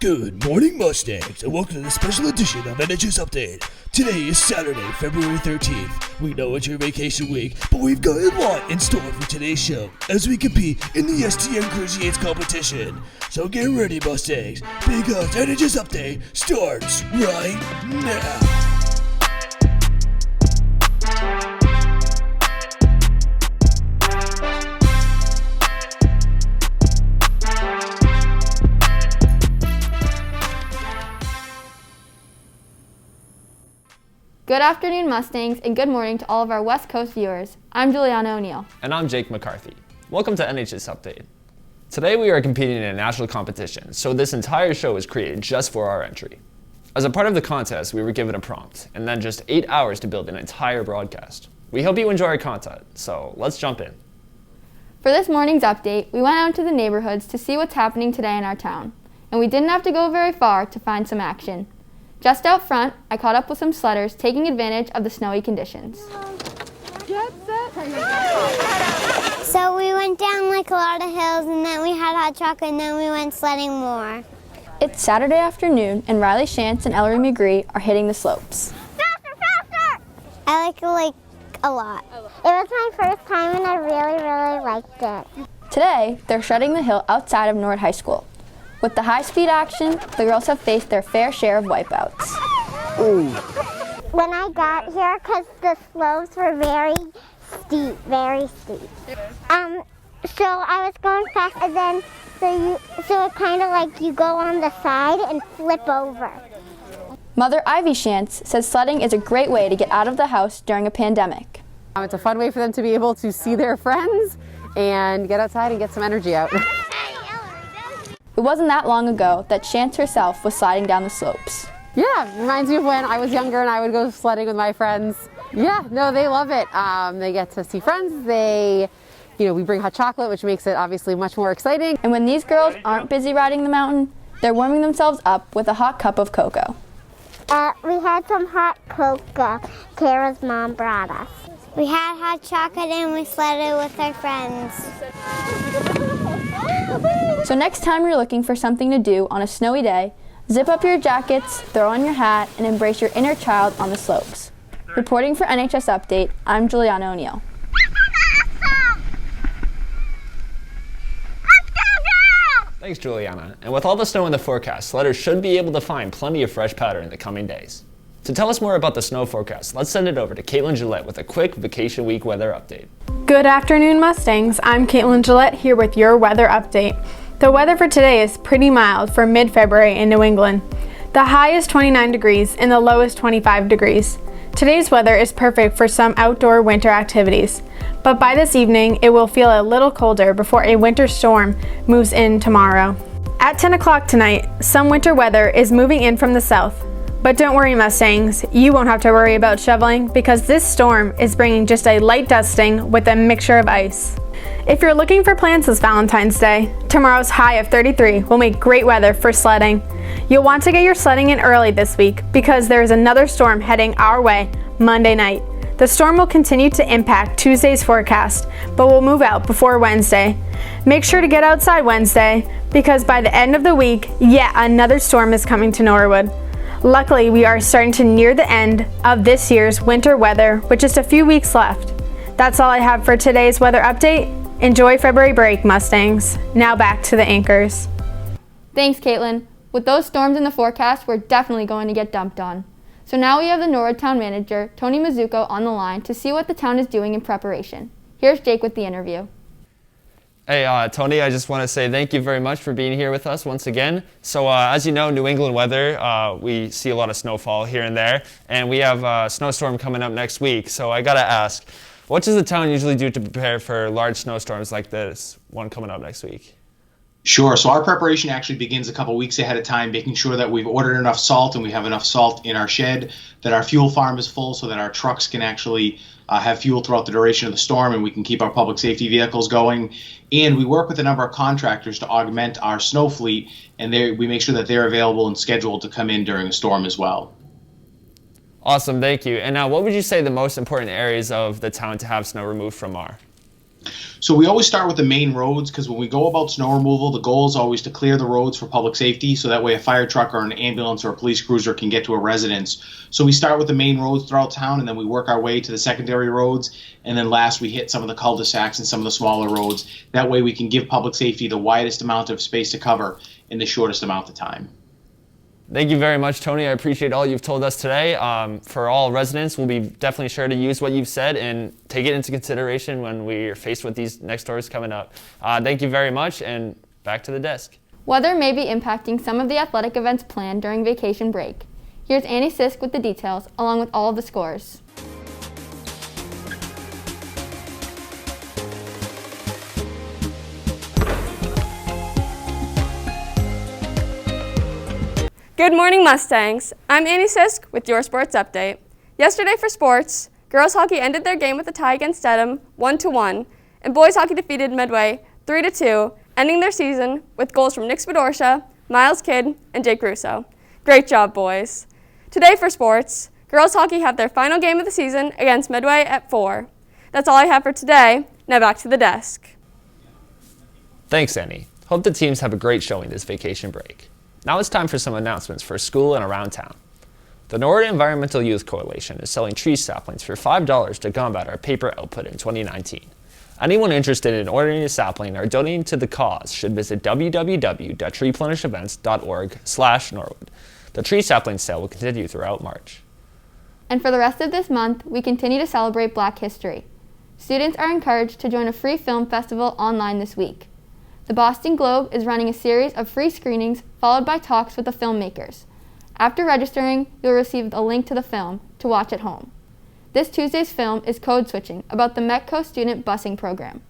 Good morning, Mustangs, and welcome to this special edition of NHS Update. Today is Saturday, February 13th. We know it's your vacation week, but we've got a lot in store for today's show as we compete in the STN Crazy competition. So get ready, Mustangs, because NHS Update starts right now. Good afternoon, Mustangs, and good morning to all of our West Coast viewers. I'm Juliana O'Neill. And I'm Jake McCarthy. Welcome to NHS Update. Today we are competing in a national competition, so this entire show was created just for our entry. As a part of the contest, we were given a prompt, and then just 8 hours to build an entire broadcast. We hope you enjoy our content, so let's jump in. For this morning's update, we went out into the neighborhoods to see what's happening today in our town, and we didn't have to go very far to find some action. Just out front, I caught up with some sledders taking advantage of the snowy conditions. So we went down like a lot of hills, and then we had hot chocolate, and then we went sledding more. It's Saturday afternoon, and Riley Shantz and Ellery McGree are hitting the slopes. Faster, faster! I like it a lot. It was my first time, and I really liked it. Today, they're shredding the hill outside of Norwood High School. With the high-speed action, the girls have faced their fair share of wipeouts. Ooh. When I got here, because the slopes were very steep. So I was going fast, and then so it kind of like you go on the side and flip over. Mother Ivy Shantz says sledding is a great way to get out of the house during a pandemic. It's a fun way for them to be able to see their friends and get outside and get some energy out. It wasn't that long ago that Shantz herself was sliding down the slopes. Yeah, reminds me of when I was younger and I would go sledding with my friends. Yeah, no, they love it. They get to see friends. We bring hot chocolate, which makes it obviously much more exciting. And when these girls aren't busy riding the mountain, they're warming themselves up with a hot cup of cocoa. We had some hot cocoa Tara's mom brought us. We had hot chocolate and we sledded with our friends. So next time you're looking for something to do on a snowy day, zip up your jackets, throw on your hat, and embrace your inner child on the slopes. Reporting for NHS Update, I'm Juliana O'Neill. Thanks, Juliana. And with all the snow in the forecast, sledders should be able to find plenty of fresh powder in the coming days. To tell us more about the snow forecast, let's send it over to Caitlin Gillette with a quick vacation week weather update. Good afternoon, Mustangs. I'm Caitlin Gillette here with your weather update. The weather for today is pretty mild for mid-February in New England. The high is 29 degrees and the low is 25 degrees. Today's weather is perfect for some outdoor winter activities, but by this evening it will feel a little colder before a winter storm moves in tomorrow. At 10 o'clock tonight, some winter weather is moving in from the south. But don't worry, Mustangs, you won't have to worry about shoveling because this storm is bringing just a light dusting with a mixture of ice. If you're looking for plans this Valentine's Day, tomorrow's high of 33 will make great weather for sledding. You'll want to get your sledding in early this week because there is another storm heading our way Monday night. The storm will continue to impact Tuesday's forecast, but will move out before Wednesday. Make sure to get outside Wednesday because by the end of the week, yet another storm is coming to Norwood. Luckily, we are starting to near the end of this year's winter weather with just a few weeks left. That's all I have for today's weather update. Enjoy February break, Mustangs. Now back to the anchors. Thanks, Caitlin. With those storms in the forecast, we're definitely going to get dumped on. So now we have the Norwood Town Manager, Tony Mizuko, on the line to see what the town is doing in preparation. Here's Jake with the interview. Hey, Tony, I just want to say thank you very much for being here with us once again. So as you know, New England weather, we see a lot of snowfall here and there, and we have a snowstorm coming up next week. So I got to ask, what does the town usually do to prepare for large snowstorms like this one coming up next week? Sure. So our preparation actually begins a couple weeks ahead of time, making sure that we've ordered enough salt and we have enough salt in our shed, that our fuel farm is full so that our trucks can actually have fuel throughout the duration of the storm and we can keep our public safety vehicles going. And we work with a number of contractors to augment our snow fleet, and we make sure that they're available and scheduled to come in during a storm as well. Awesome, thank you. And now what would you say the most important areas of the town to have snow removed from are? So we always start with the main roads because when we go about snow removal, the goal is always to clear the roads for public safety so that way a fire truck or an ambulance or a police cruiser can get to a residence. So we start with the main roads throughout town and then we work our way to the secondary roads, and then last we hit some of the cul-de-sacs and some of the smaller roads. That way we can give public safety the widest amount of space to cover in the shortest amount of time. Thank you very much, Tony. I appreciate all you've told us today. For all residents, we'll be definitely sure to use what you've said and take it into consideration when we're faced with these next storms coming up. Thank you very much, and back to the desk. Weather may be impacting some of the athletic events planned during vacation break. Here's Annie Sisk with the details, along with all of the scores. Good morning, Mustangs. I'm Annie Sisk with your sports update. Yesterday for sports, girls hockey ended their game with a tie against Dedham 1-1, and boys hockey defeated Medway 3-2, ending their season with goals from Nick Spadorsha, Miles Kidd, and Jake Russo. Great job, boys. Today for sports, girls hockey have their final game of the season against Medway at 4. That's all I have for today. Now back to the desk. Thanks, Annie. Hope the teams have a great showing this vacation break. Now it's time for some announcements for school and around town. The Norwood Environmental Youth Coalition is selling tree saplings for $5 to combat our paper output in 2019. Anyone interested in ordering a sapling or donating to the cause should visit www.treeplenishevents.org/Norwood. The tree sapling sale will continue throughout March. And for the rest of this month, we continue to celebrate Black History. Students are encouraged to join a free film festival online this week. The Boston Globe is running a series of free screenings followed by talks with the filmmakers. After registering, you'll receive a link to the film to watch at home. This Tuesday's film is Code Switching, about the Metco student busing program.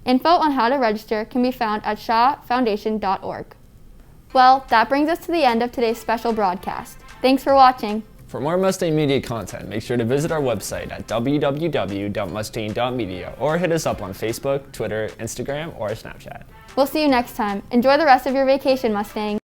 Info on how to register can be found at shawfoundation.org. Well, that brings us to the end of today's special broadcast. Thanks for watching. For more Mustang Media content, make sure to visit our website at www.mustang.media or hit us up on Facebook, Twitter, Instagram, or Snapchat. We'll see you next time. Enjoy the rest of your vacation, Mustang.